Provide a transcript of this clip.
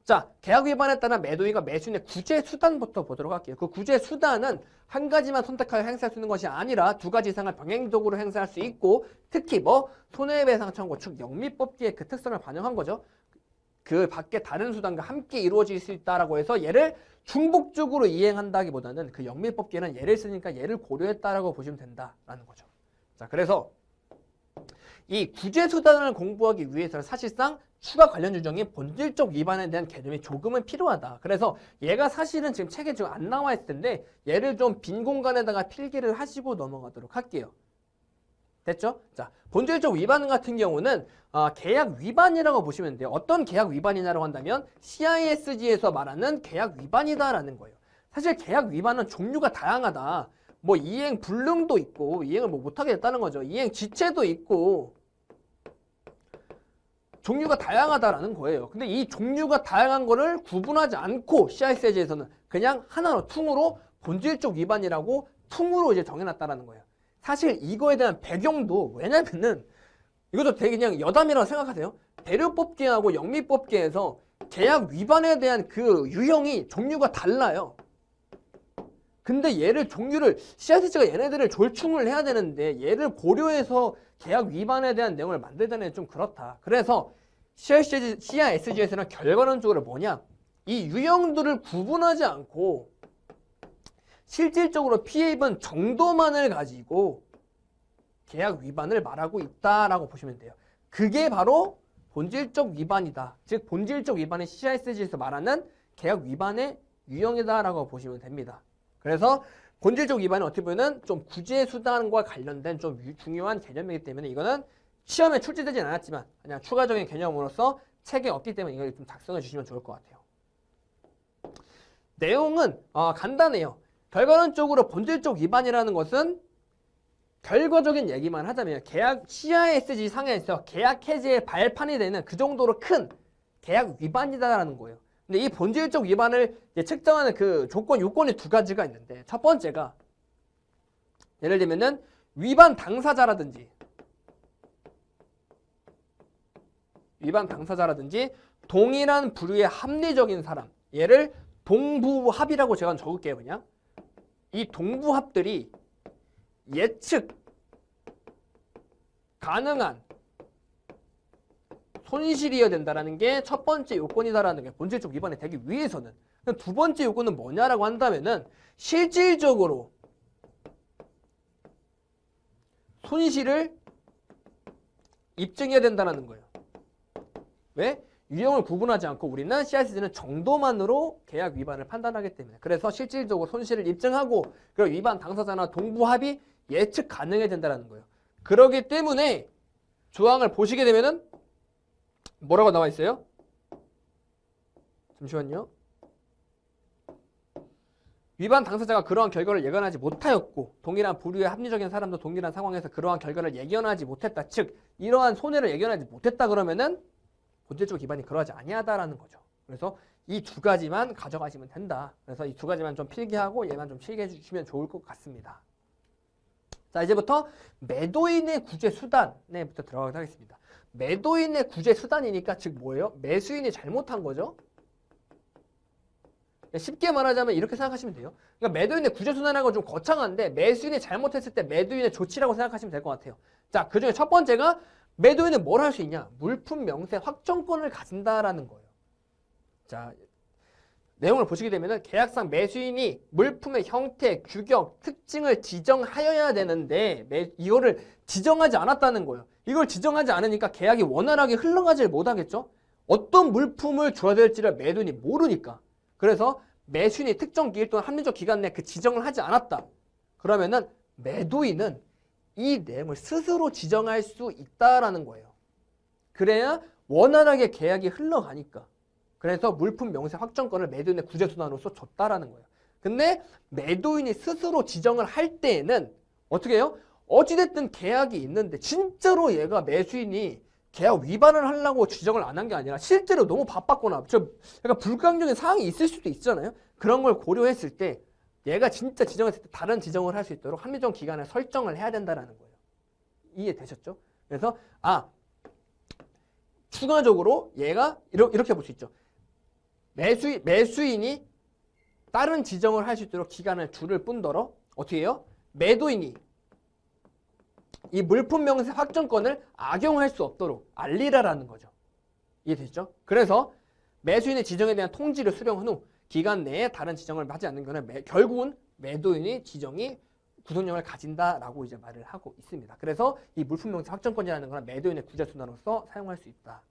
자, 계약 위반에 따른 매도인과 매수인의 구제 수단부터 보도록 할게요. 그 구제 수단은 한 가지만 선택하여 행사할 수 있는 것이 아니라 두 가지 이상을 병행적으로 행사할 수 있고, 특히 뭐 손해배상 청구, 즉 영미법계의 그 특성을 반영한 거죠. 그 밖에 다른 수단과 함께 이루어질 수 있다라고 해서 얘를 중복적으로 이행한다기보다는 그 영미법계는 얘를 쓰니까 얘를 고려했다라고 보시면 된다라는 거죠. 자, 그래서 이 구제 수단을 공부하기 위해서는 사실상 추가 관련 규정이 본질적 위반에 대한 개념이 조금은 필요하다. 그래서 얘가 사실은 지금 책에 지금 안 나와 있을 텐데 얘를 좀 빈 공간에다가 필기를 하시고 넘어가도록 할게요. 됐죠? 자, 본질적 위반 같은 경우는 계약 위반이라고 보시면 돼요. 어떤 계약 위반이냐라고 한다면 CISG에서 말하는 계약 위반이다라는 거예요. 사실 계약 위반은 종류가 다양하다. 뭐 이행 불능도 있고 이행을 뭐 못하게 됐다는 거죠. 이행 지체도 있고 종류가 다양하다라는 거예요. 근데 이 종류가 다양한 거를 구분하지 않고 CISG에서는 그냥 하나로 퉁으로 본질적 위반이라고 퉁으로 이제 정해놨다라는 거예요. 사실 이거에 대한 배경도 왜냐면은 이것도 되게 그냥 여담이라고 생각하세요. 대류법계하고 영미법계에서 계약 위반에 대한 그 유형이 종류가 달라요. 근데 얘를 종류를 CISG가 얘네들을 졸충을 해야 되는데 얘를 고려해서 계약 위반에 대한 내용을 만들다는 게 좀 그렇다. 그래서 CISG에서는 결과론적으로 뭐냐? 이 유형들을 구분하지 않고 실질적으로 피해 입은 정도만을 가지고 계약 위반을 말하고 있다라고 보시면 돼요. 그게 바로 본질적 위반이다. 즉 본질적 위반이 CISG에서 말하는 계약 위반의 유형이다라고 보시면 됩니다. 그래서 본질적 위반은 어떻게 보면 좀 구제 수단과 관련된 좀 중요한 개념이기 때문에 이거는 시험에 출제되진 않았지만 그냥 추가적인 개념으로서 책에 없기 때문에 이걸 좀 작성해 주시면 좋을 것 같아요. 내용은 간단해요. 결과론적으로 본질적 위반이라는 것은 결과적인 얘기만 하자면 계약 CISG 상에서 계약 해지의 발판이 되는 그 정도로 큰 계약 위반이다라는 거예요. 근데 이 본질적 위반을 측정하는 그 조건, 요건이 두 가지가 있는데 첫 번째가 예를 들면은 위반 당사자라든지 동일한 부류의 합리적인 사람, 얘를 동부합이라고 제가 적을게요. 그냥 이 동부합들이 예측 가능한 손실이어야 된다는 게 첫 번째 요건이다라는 게 본질적 위반이 되기 위해서는. 두 번째 요건은 뭐냐라고 한다면은 실질적으로 손실을 입증해야 된다는 거예요. 왜? 유형을 구분하지 않고 우리는 CISG는 정도만으로 계약 위반을 판단하기 때문에. 그래서 실질적으로 손실을 입증하고 그리고 위반 당사자나 동부합이 예측 가능해야 된다는 거예요. 그렇기 때문에 조항을 보시게 되면은 뭐라고 나와 있어요? 잠시만요. 위반 당사자가 그러한 결과를 예견하지 못하였고 동일한 부류의 합리적인 사람도 동일한 상황에서 그러한 결과를 예견하지 못했다. 즉 이러한 손해를 예견하지 못했다 그러면은 본질적 위반이 그러하지 아니하다라는 거죠. 그래서 이 두 가지만 가져가시면 된다. 그래서 이 두 가지만 좀 필기하고 얘만 좀 필기해 주시면 좋을 것 같습니다. 자, 이제부터 매도인의 구제 수단에부터 들어가도록 하겠습니다. 매도인의 구제 수단이니까 즉 뭐예요? 매수인이 잘못한 거죠. 쉽게 말하자면 이렇게 생각하시면 돼요. 그러니까 매도인의 구제 수단이라는 건 좀 거창한데 매수인이 잘못했을 때 매도인의 조치라고 생각하시면 될 것 같아요. 자, 그중에 첫 번째가 매도인은 뭘 할 수 있냐? 물품 명세 확정권을 가진다라는 거예요. 자, 내용을 보시게 되면 계약상 매수인이 물품의 형태, 규격, 특징을 지정하여야 되는데 이거를 지정하지 않았다는 거예요. 이걸 지정하지 않으니까 계약이 원활하게 흘러가지 못하겠죠? 어떤 물품을 줘야 될지를 매도인이 모르니까. 그래서 매수인이 특정 기일 또는 합리적 기간 내에 그 지정을 하지 않았다. 그러면은 매도인은 이 내용을 스스로 지정할 수 있다라는 거예요. 그래야 원활하게 계약이 흘러가니까. 그래서 물품 명세 확정권을 매도인의 구제수단으로서 줬다라는 거예요. 근데 매도인이 스스로 지정을 할 때에는 어떻게 해요? 어찌됐든 계약이 있는데 진짜로 얘가 매수인이 계약 위반을 하려고 지정을 안 한 게 아니라 실제로 너무 바빴거나 약간 불가항력인 상황이 있을 수도 있잖아요. 그런 걸 고려했을 때 얘가 진짜 지정했을 때 다른 지정을 할 수 있도록 합리적 기간을 설정을 해야 된다는 거예요. 이해되셨죠? 그래서 추가적으로 얘가 이렇게 볼 수 있죠. 매수인이 다른 지정을 할 수 있도록 기간을 줄을 뿐더러 어떻게 해요? 매도인이 이 물품 명세 확정권을 악용할 수 없도록 알리라라는 거죠. 이해되시죠? 그래서 매수인의 지정에 대한 통지를 수령한 후 기간 내에 다른 지정을 하지 않는 경우는 결국은 매도인의 지정이 구속력을 가진다라고 이제 말을 하고 있습니다. 그래서 이 물품 명세 확정권이라는 건 매도인의 구제순환으로서 사용할 수 있다.